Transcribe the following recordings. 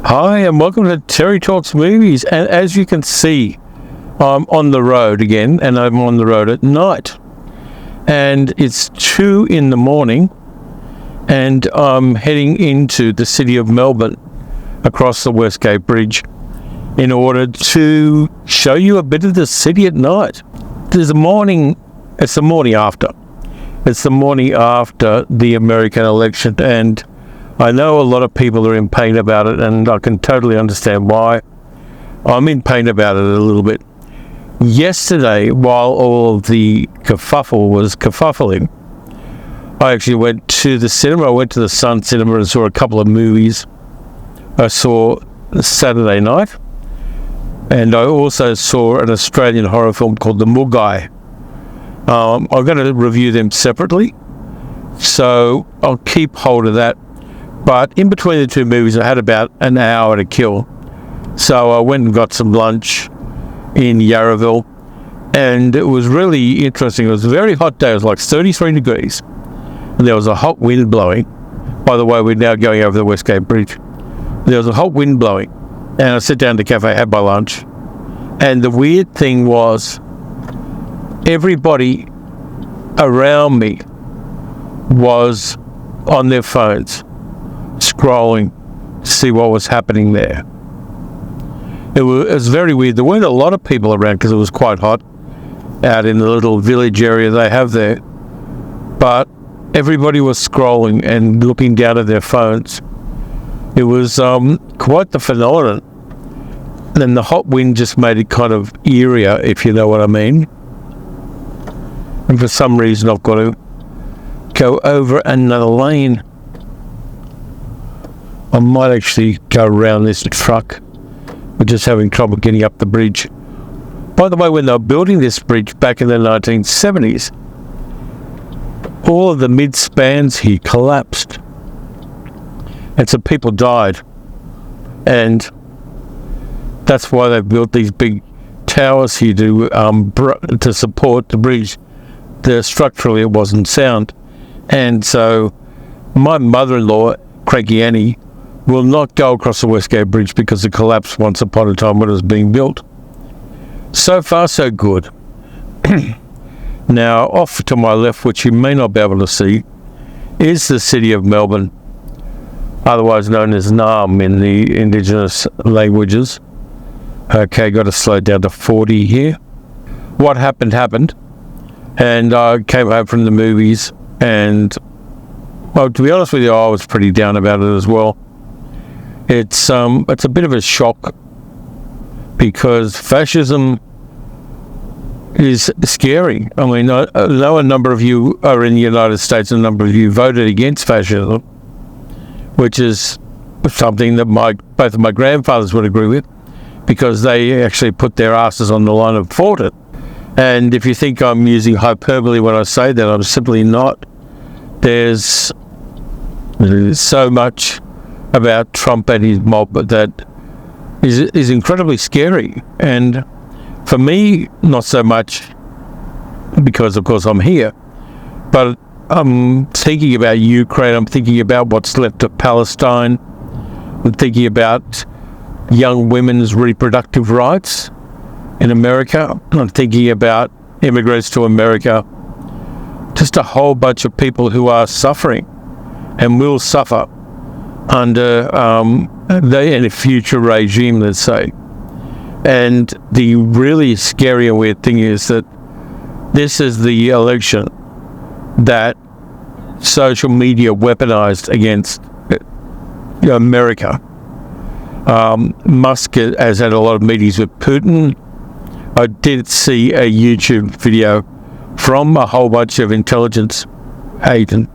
Hi, and welcome to Terry Talks Movies. And as you can see, I'm on the road again, and I'm on the road at night. And it's 2 a.m, and I'm heading into the city of Melbourne across the Westgate Bridge in order to show you a bit of the city at night. It's the morning after the American election, and I know a lot of people are in pain about it, and I can totally understand why. I'm in pain about it a little bit. Yesterday, while all of the kerfuffle was kerfuffling, I actually went to the cinema. I went to the Sun Cinema and saw a couple of movies. I saw Saturday Night, and I also saw an Australian horror film called The Mugai. I'm going to review them separately, so I'll keep hold of that. But in between the two movies, I had about an hour to kill. So I went and got some lunch in Yarraville, and it was really interesting. It was a very hot day. It was like 33 degrees, and there was a hot wind blowing. By the way, we're now going over the Westgate Bridge. There was a hot wind blowing, and I sat down at the cafe, had my lunch, and the weird thing was everybody around me was on their phones, scrolling to see what was happening there. It was very weird. There weren't a lot of people around because it was quite hot out in the little village area they have there, but everybody was scrolling and looking down at their phones. It was quite the phenomenon, and the hot wind just made it kind of eerier, if you know what I mean. And for some reason I've got to go over another lane. I might actually go around this truck. We're just having trouble getting up the bridge. By the way, when they were building this bridge back in the 1970s, all of the mid-spans here collapsed, and some people died. And that's why they built these big towers here to support the bridge. Structurally, it wasn't sound. And so my mother-in-law, Craigie Annie, will not go across the Westgate Bridge because it collapsed once upon a time when it was being built. So far, so good. Now, off to my left, which you may not be able to see, is the city of Melbourne, otherwise known as Naarm in the indigenous languages. Okay, got to slow down to 40 here. What happened, and I came home from the movies, and, well, to be honest with you, I was pretty down about it as well. It's a bit of a shock because fascism is scary. I mean, I know a number of you are in the United States, and a number of you voted against fascism, which is something that both of my grandfathers would agree with, because they actually put their asses on the line and fought it. And if you think I'm using hyperbole when I say that, I'm simply not. There's so much about Trump and his mob that is incredibly scary. And for me, not so much, because of course I'm here, but I'm thinking about Ukraine, I'm thinking about what's left of Palestine, I'm thinking about young women's reproductive rights in America, I'm thinking about immigrants to America, just a whole bunch of people who are suffering and will suffer under a future regime, let's say. And the really scary and weird thing is that this is the election that social media weaponized against America. Musk has had a lot of meetings with Putin. I did see a YouTube video from a whole bunch of intelligence agent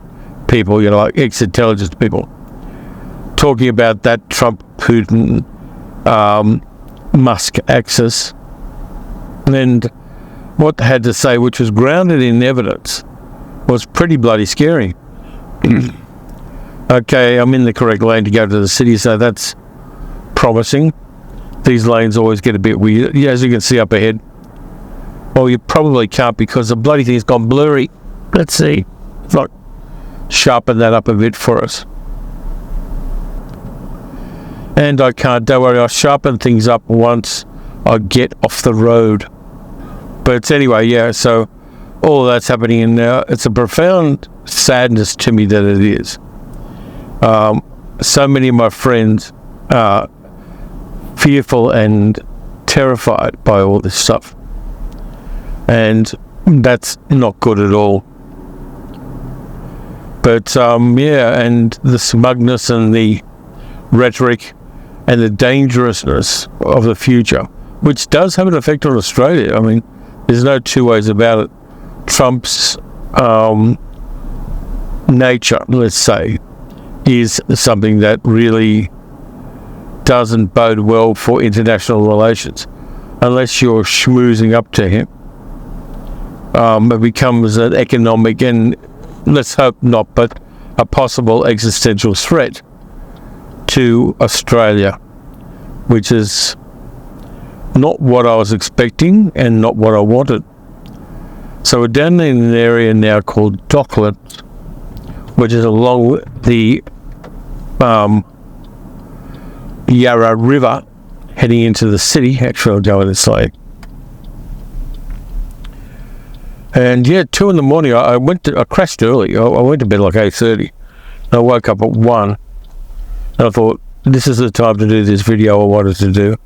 people, like ex-intelligence people, talking about that Trump-Putin Musk axis, and what they had to say, which was grounded in evidence, was pretty bloody scary. Okay, I'm in the correct lane to go to the city, so that's promising. These lanes always get a bit weird, as you can see up ahead. Well, you probably can't because the bloody thing's gone blurry. Let's see if I sharpen that up a bit for us. And I can't, don't worry, I'll sharpen things up once I get off the road. But anyway, yeah, so all that's happening, and now it's a profound sadness to me that it is. So many of my friends are fearful and terrified by all this stuff, and that's not good at all. But yeah, and the smugness and the rhetoric and the dangerousness of the future, which does have an effect on Australia. I mean, there's no two ways about it. Trump's nature, let's say, is something that really doesn't bode well for international relations unless you're schmoozing up to him. It becomes an economic, and let's hope not, but a possible existential threat to Australia, which is not what I was expecting and not what I wanted. So we're down in an area now called Docklands, which is along the Yarra River, heading into the city. Actually, I'll go this way. And yeah, 2 in the morning, I crashed early. I went to bed like 8:30. I woke up at 1. And I thought, this is the time to do this video I wanted to do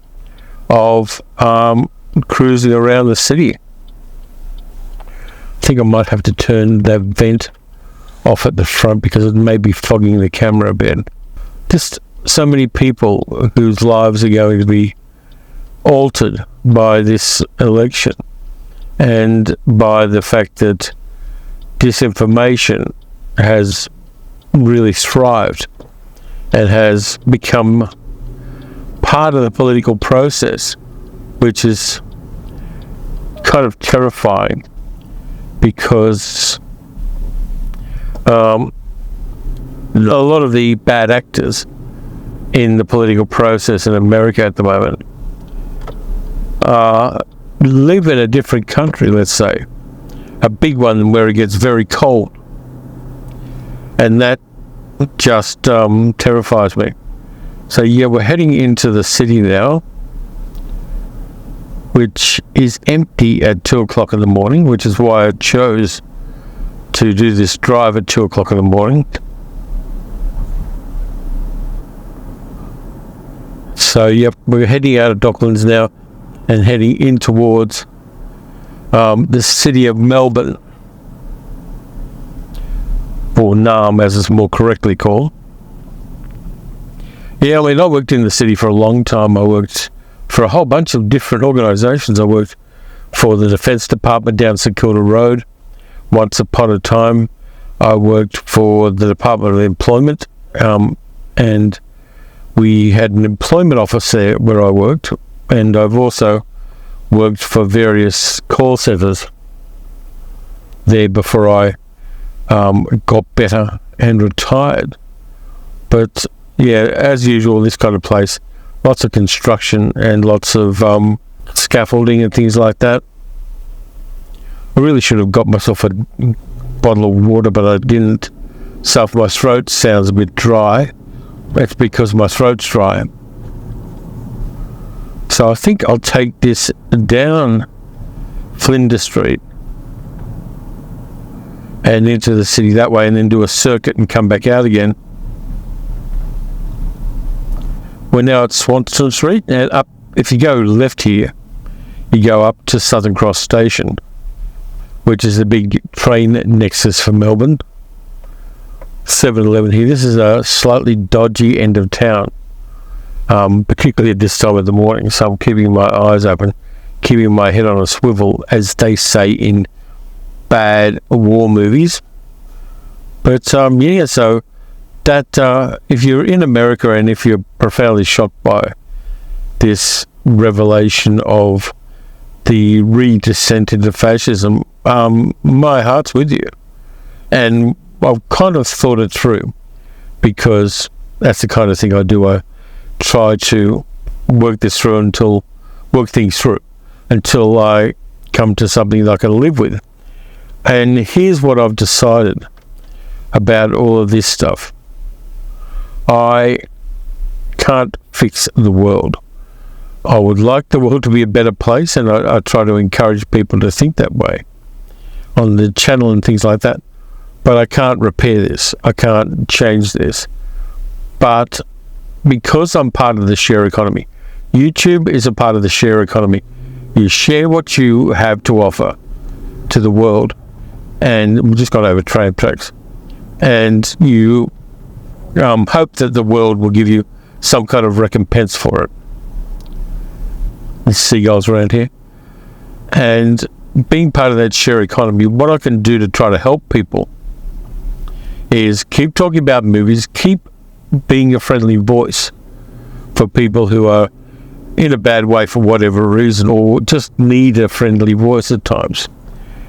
of cruising around the city. I think I might have to turn that vent off at the front because it may be fogging the camera a bit. Just so many people whose lives are going to be altered by this election, and by the fact that disinformation has really thrived and has become part of the political process, which is kind of terrifying, because a lot of the bad actors in the political process in America at the moment live in a different country, let's say, a big one where it gets very cold, and that just terrifies me. So yeah, we're heading into the city now, which is empty at 2 o'clock in the morning, which is why I chose to do this drive at 2 o'clock in the morning. So yep, we're heading out of Docklands now and heading in towards the city of Melbourne, or Naarm as it's more correctly called. Yeah, I mean, I worked in the city for a long time. I worked for a whole bunch of different organisations. I worked for the Defence Department down St Kilda Road. Once upon a time, I worked for the Department of Employment, and we had an employment office there where I worked, and I've also worked for various call centres there before I got better and retired. But yeah, as usual, this kind of place, lots of construction and lots of scaffolding and things like that. I really should have got myself a bottle of water, but I didn't. So if my throat sounds a bit dry, that's because my throat's dry. So I think I'll take this down Flinders Street and into the city that way, and then do a circuit and come back out again. We're now at Swanston Street, and up, if you go left here, you go up to Southern Cross Station, which is the big train nexus for Melbourne. 7-Eleven here. This is a slightly dodgy end of town, particularly at this time of the morning, so I'm keeping my eyes open, keeping my head on a swivel, as they say in bad war movies. But yeah, so that if you're in America and if you're profoundly shocked by this revelation of the re-descent into fascism, my heart's with you. And I've kind of thought it through, because that's the kind of thing I do. I try to work things through until I come to something that I can live with. And here's what I've decided about all of this stuff. I can't fix the world. I would like the world to be a better place, and I try to encourage people to think that way on the channel and things like that. But I can't repair this. I can't change this. But because I'm part of the share economy, YouTube is a part of the share economy. You share what you have to offer to the world, and we just got over tram tracks, and you hope that the world will give you some kind of recompense for it. There's seagulls around here. And being part of that share economy, what I can do to try to help people is keep talking about movies, keep being a friendly voice for people who are in a bad way for whatever reason, or just need a friendly voice at times.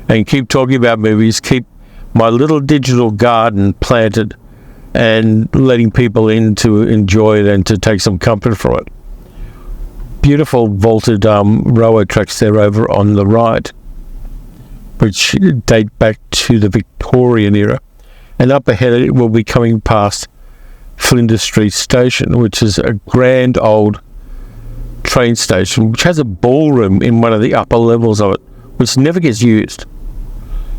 And keep talking about movies, keep my little digital garden planted, and letting people in to enjoy it and to take some comfort from it. Beautiful vaulted railway tracks there over on the right, which date back to the Victorian era. And up ahead it will be coming past Flinders Street Station, which is a grand old train station which has a ballroom in one of the upper levels of it, which never gets used.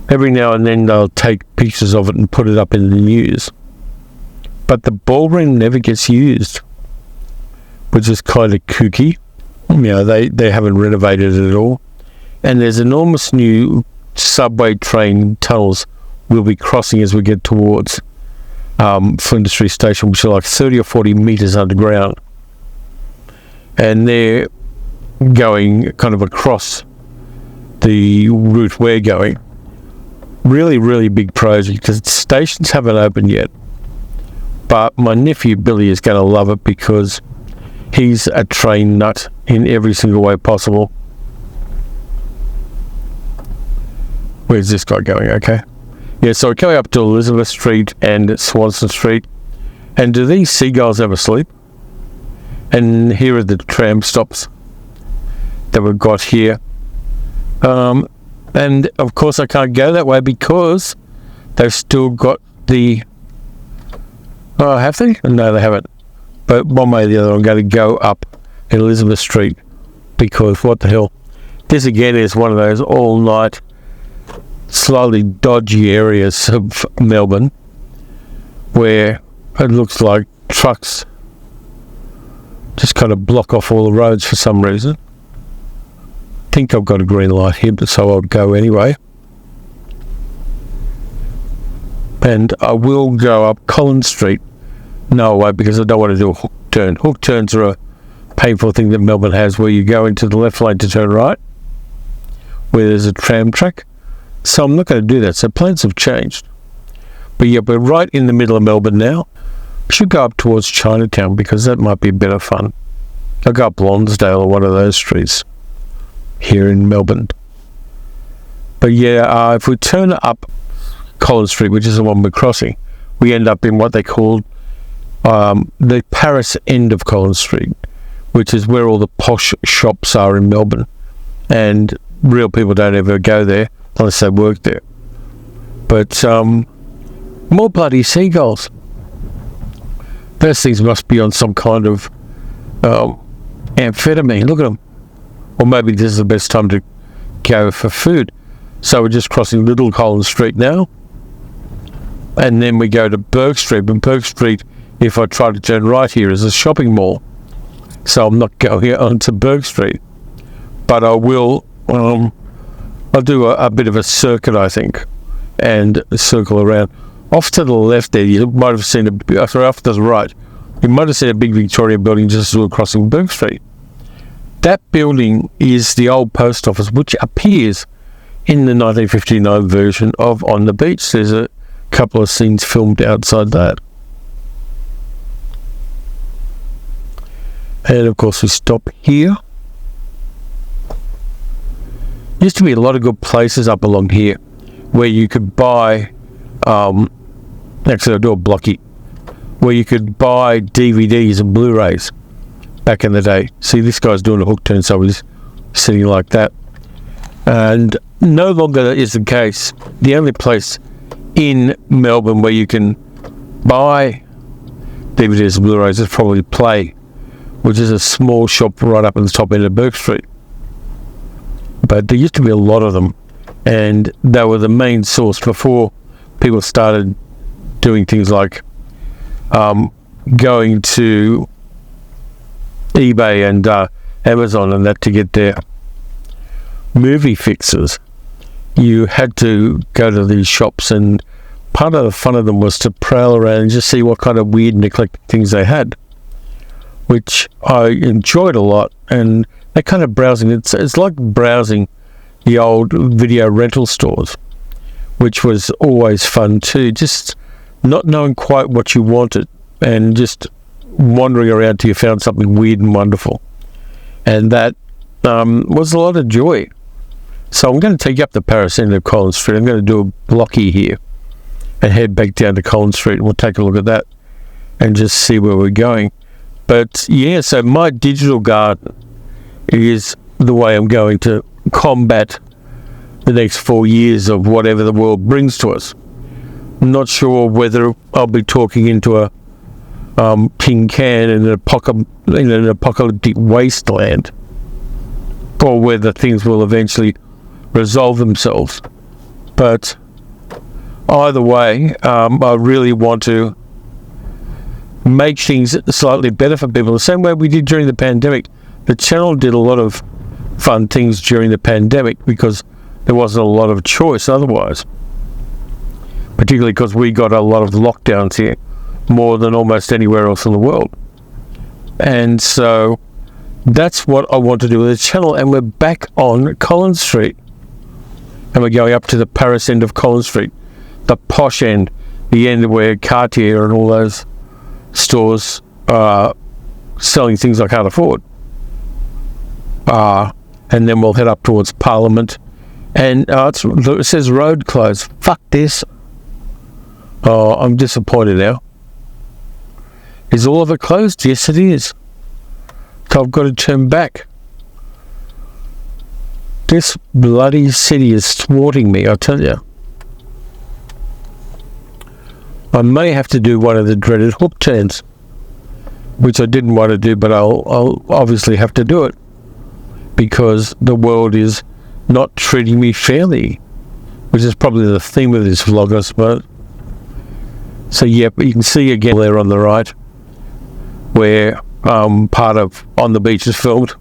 Every now and then they'll take pictures of it and put it up in the news, but the ballroom never gets used, which is kind of kooky. You know, they haven't renovated it at all. And there's enormous new subway train tunnels we'll be crossing as we get towards Flinders Street Station, which are like 30 or 40 metres underground. And they're going kind of across the route we're going. Really, really big project, because stations haven't opened yet. But my nephew Billy is going to love it, because he's a train nut in every single way possible. Where's this guy going? Okay. Yeah, so we're coming up to Elizabeth Street and Swanston Street. And do these seagulls ever sleep? And here are the tram stops that we've got here. And of course I can't go that way because they've still got the... Oh, have they? No, they haven't. But one way or the other I'm going to go up Elizabeth Street, because what the hell. This again is one of those all-night, slightly dodgy areas of Melbourne where it looks like trucks just kind of block off all the roads for some reason. I think I've got a green light here, but so I'll go anyway. And I will go up Collins Street. No, I won't, because I don't want to do a hook turn. Hook turns are a painful thing that Melbourne has, where you go into the left lane to turn right, where there's a tram track. So I'm not going to do that. So plans have changed. But yeah, we're right in the middle of Melbourne now. We should go up towards Chinatown, because that might be a bit of fun. I'll go up Lonsdale or one of those streets here in Melbourne. But yeah, if we turn up Collins Street, which is the one we're crossing, we end up in what they call the Paris end of Collins Street, which is where all the posh shops are in Melbourne. And real people don't ever go there unless they work there. But more bloody seagulls. Those things must be on some kind of amphetamine. Look at them. Or maybe this is the best time to go for food. So we're just crossing Little Collins Street now. And then we go to Burke Street. And Burke Street, if I try to turn right here, is a shopping mall. So I'm not going onto Burke Street. But I will, I'll do a bit of a circuit, I think, and circle around. Off to the left there, you might have seen off to the right, you might have seen a big Victoria building just as we were crossing Burke Street. That building is the old post office, which appears in the 1959 version of On the Beach. There's a couple of scenes filmed outside that. And of course we stop here. Used to be a lot of good places up along here where you could buy, actually I'll do a blocky, where you could buy DVDs and Blu-rays back in the day. See, this guy's doing a hook turn, so he's sitting like that. And no longer is the case. The only place in Melbourne where you can buy DVDs and Blu-rays is probably Play which is a small shop right up at the top end of Bourke Street. But there used to be a lot of them, and they were the main source before people started doing things like going to eBay and Amazon and that to get their movie fixes. You had to go to these shops, and part of the fun of them was to prowl around and just see what kind of weird and eclectic things they had, which I enjoyed a lot. And that kind of browsing, it's like browsing the old video rental stores, which was always fun too, just not knowing quite what you wanted and just wandering around till you found something weird and wonderful. And that was a lot of joy. So I'm going to take you up the Paris end of Collins Street. I'm going to do a blocky here and head back down to Collins Street, and we'll take a look at that and just see where we're going. But yeah, so my digital garden is the way I'm going to combat the next 4 years of whatever the world brings to us. I'm not sure whether I'll be talking into a tin can in an apocalyptic wasteland, or whether things will eventually resolve themselves. But either way, I really want to make things slightly better for people, the same way we did during the pandemic. The channel did a lot of fun things during the pandemic because there wasn't a lot of choice otherwise, particularly because we got a lot of lockdowns here, more than almost anywhere else in the world. And so that's what I want to do with the channel. And we're back on Collins Street, and we're going up to the Paris end of Collins Street, the posh end, the end where Cartier and all those stores are selling things I can't afford. And then we'll head up towards Parliament, and it says road closed. Fuck this. Oh, I'm disappointed now. Is all of it closed? Yes, it is. So I've got to turn back. This bloody city is thwarting me, I tell you. I may have to do one of the dreaded hook turns, which I didn't want to do, but I'll obviously have to do it because the world is not treating me fairly, which is probably the theme of this vlog, I suppose. So yep, you can see again there on the right where part of On the Beach is filmed.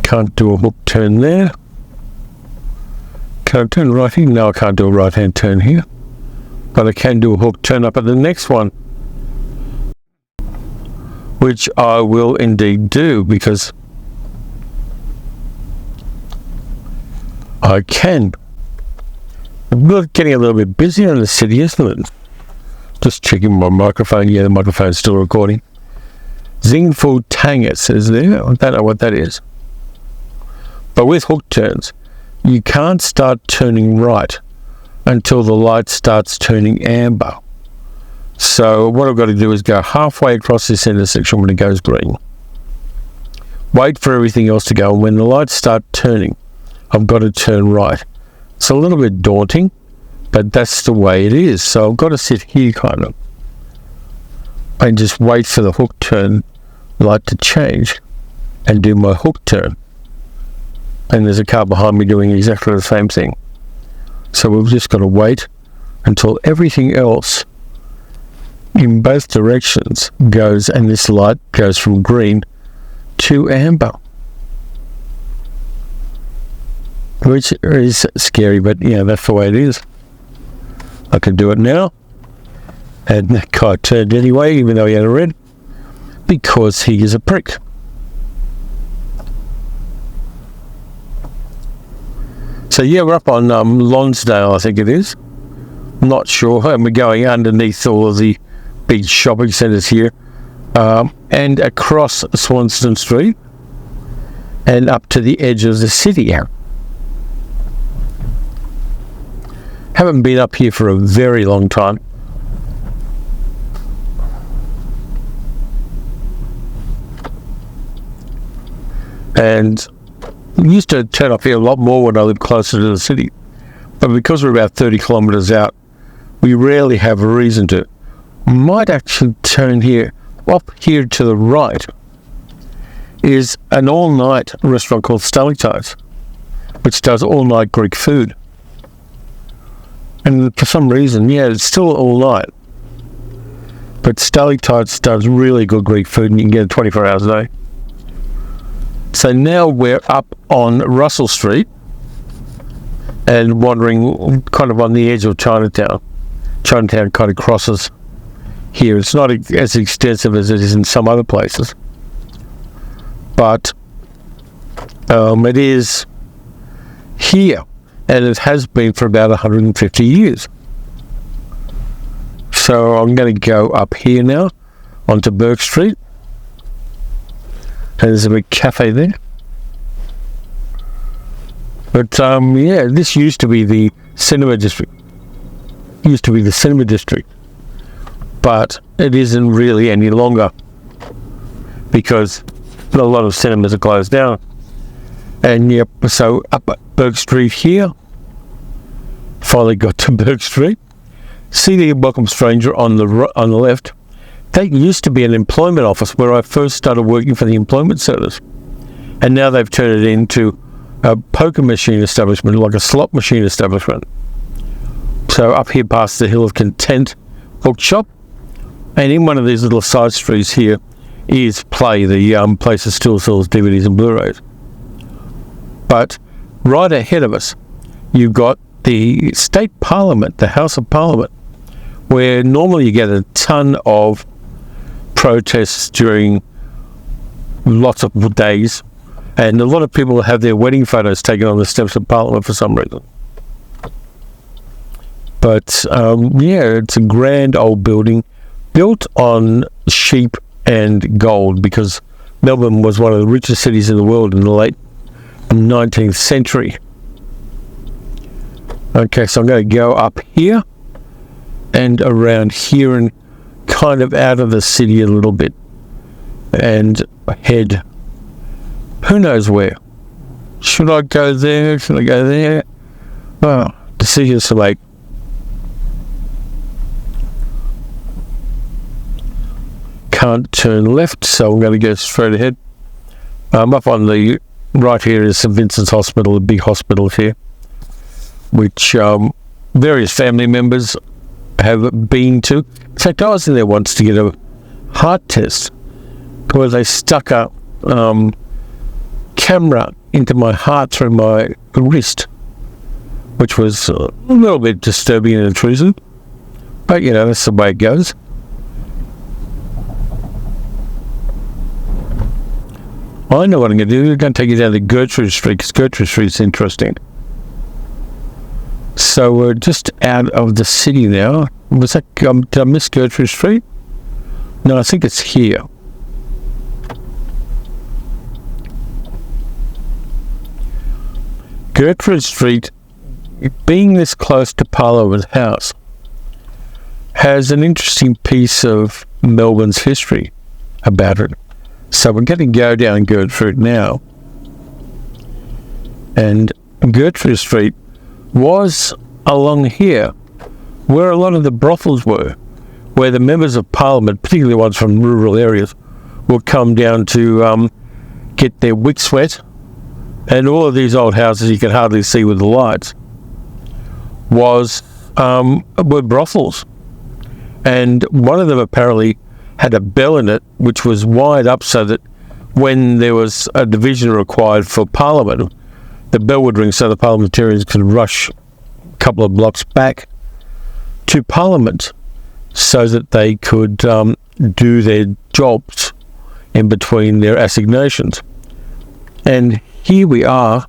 Can't do a hook turn there. Can I turn right here? No, I can't do a right hand turn here, but I can do a hook turn up at the next one, which I will indeed do because I can. I'm getting a little bit busier in the city, isn't it? Just checking my microphone. Yeah, the microphone's still recording. Zingfu Tang, it says there. I don't know what that is. But with hook turns, you can't start turning right until the light starts turning amber. So what I've got to do is go halfway across this intersection when it goes green. Wait for everything else to go, and when the lights start turning, I've got to turn right. It's a little bit daunting, but that's the way it is. So I've got to sit here kind of and just wait for the hook turn light to change and do my hook turn. And there's a car behind me doing exactly the same thing. So we've just got to wait until everything else in both directions goes, and this light goes from green to amber, which is scary, but yeah, that's the way it is. I can do it now. And that guy turned anyway, even though he had a red, because he is a prick. So yeah, we're up on Lonsdale, I think it is. Not sure. And we're going underneath all of the big shopping centres here, and across Swanston Street, and up to the edge of the city. Haven't been up here for a very long time. And used to turn up here a lot more when I lived closer to the city. But because we're about 30 kilometres out, we rarely have a reason to. Might actually turn here, up here to the right, is an all-night restaurant called Stalactites, which does all-night Greek food. And for some reason, it's still all night. But Stalactites does really good Greek food, and you can get it 24 hours a day. So now we're up on Russell Street and wandering kind of on the edge of Chinatown. Chinatown kind of crosses here. It's not as extensive as it is in some other places, but it is here, and it has been for about 150 years. So I'm going to go up here now onto Burke Street, and there's a big cafe there. But this used to be the cinema district. But it isn't really any longer, because a lot of cinemas are closed down. And so up at Burke Street here, finally got to Burke Street. See the Welcome Stranger on the left. That used to be an employment office where I first started working for the Employment Service. And now they've turned it into a poker machine establishment, like a slot machine establishment. So up here past the Hill of Content bookshop, and in one of these little side streets here is Play, the place that still sells DVDs and Blu-rays. But right ahead of us, you've got the State Parliament, the House of Parliament, where normally you get a ton of protests during lots of days, and a lot of people have their wedding photos taken on the steps of Parliament for some reason. But it's a grand old building built on sheep and gold, because Melbourne was one of the richest cities in the world in the late 19th century. Okay, so I'm going to go up here and around here and kind of out of the city a little bit and head who knows where. Should I go there? Should I go there? Decisions to make. Can't turn left, so I'm going to go straight ahead. Up on the right here is St Vincent's Hospital, a big hospital here, which various family members have been to. In fact, I was in there once to get a heart test, where they stuck a camera into my heart through my wrist, which was a little bit disturbing and intrusive, but that's the way it goes. I know what I'm going to do. I'm going to take you down to Gertrude Street, because Gertrude Street's interesting. So we're just out of the city now. Was that? Did I miss Gertrude Street? No, I think it's here. Gertrude Street, being this close to Parliament House, has an interesting piece of Melbourne's history about it. So we're going to go down Gertrude now. And Gertrude Street was along here where a lot of the brothels were, where the members of Parliament, particularly ones from rural areas, would come down to get their wicks wet. And all of these old houses you can hardly see with the lights were brothels. And one of them apparently had a bell in it which was wired up so that when there was a division required for Parliament, the bell would ring so the parliamentarians could rush a couple of blocks back to Parliament so that they could do their jobs in between their assignations. And here we are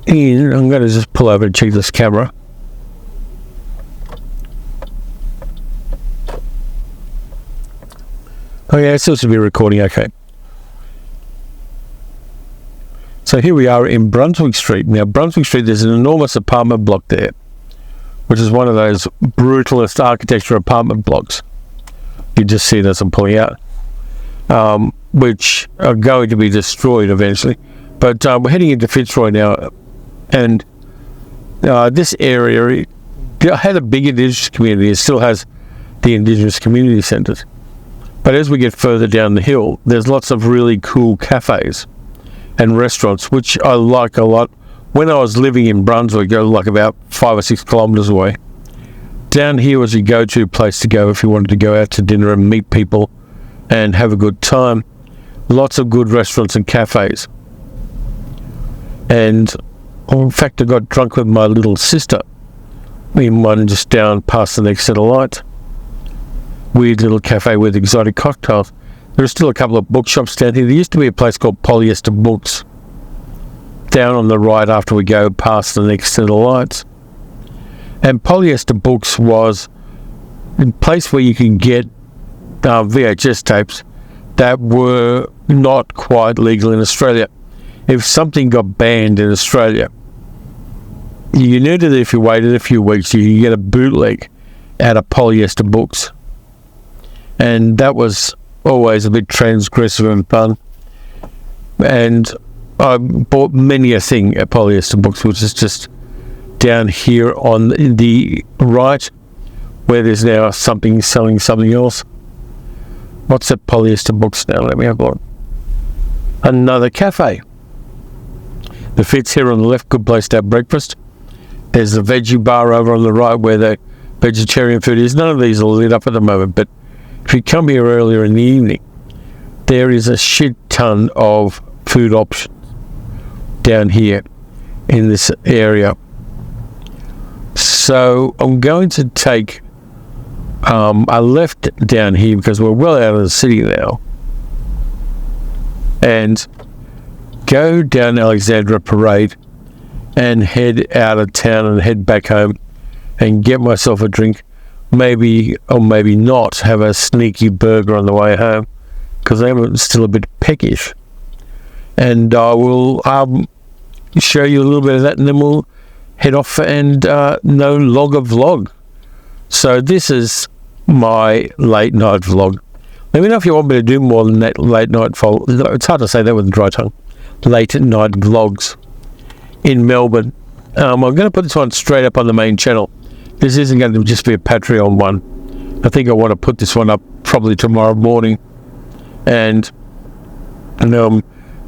I'm going to just pull over and check this camera. Oh yeah, it seems to be recording okay. So here we are in Brunswick Street. Now Brunswick Street, there's an enormous apartment block there, which is one of those brutalist architecture apartment blocks. You just see it as I'm pulling out, which are going to be destroyed eventually. But we're heading into Fitzroy now, and this area had a big Indigenous community. It still has the Indigenous community centres. But as we get further down the hill, there's lots of really cool cafes and restaurants, which I like a lot. When I was living in Brunswick, like about 5 or 6 kilometres away, down here was a go-to place to go if you wanted to go out to dinner and meet people and have a good time. Lots of good restaurants and cafes. And in fact, I got drunk with my little sister in one just down past the next set of lights. Weird little cafe with exotic cocktails. There are still a couple of bookshops down here. There used to be a place called Polyester Books down on the right after we go past the next set of lights. And Polyester Books was a place where you can get VHS tapes that were not quite legal in Australia. If something got banned in Australia, you knew that if you waited a few weeks, you could get a bootleg out of Polyester Books. And that was always a bit transgressive and fun. And I bought many a thing at Polyester Books, which is just down here on the right, where there's now something selling something else. What's at Polyester Books now? Let me have a look. Another cafe. The Fitz here on the left, good place to have breakfast. There's the veggie bar over on the right where the vegetarian food is. None of these are lit up at the moment, but if you come here earlier in the evening, there is a shit ton of food options down here in this area. So I'm going to take a left down here because we're well out of the city now, and go down Alexandra Parade and head out of town and head back home and get myself a drink. Maybe or maybe not have a sneaky burger on the way home because I'm still a bit peckish. And I will show you a little bit of that, and then we'll head off and no longer vlog. So this is my late night vlog. Let me know if you want me to do more than that late night vlog. It's hard to say that with a dry tongue. Late night vlogs in Melbourne. I'm going to put this one straight up on the main channel. This isn't going to just be a Patreon one. I think I want to put this one up probably tomorrow morning and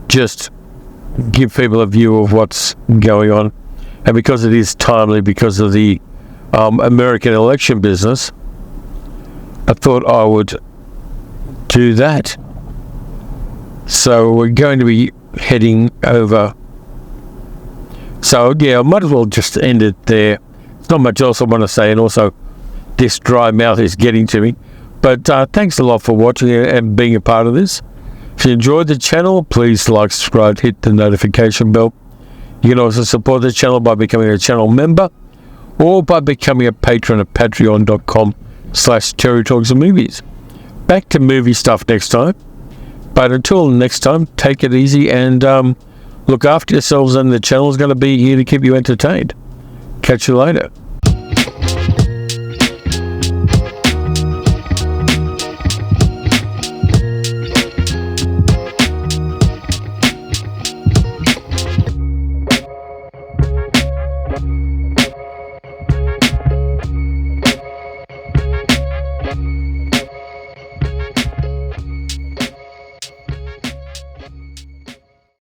just give people a view of what's going on. And because it is timely because of the American election business, I thought I would do that. So we're going to be heading over. So yeah, I might as well just end it there. There's not much else I want to say, and also this dry mouth is getting to me. But thanks a lot for watching and being a part of this. If you enjoyed the channel, please like, subscribe, hit the notification bell. You can also support the channel by becoming a channel member or by becoming a patron at patreon.com/TerryTalksAndMovies. Back to movie stuff next time. But until next time, take it easy and look after yourselves, and the channel is going to be here to keep you entertained. Catch you later.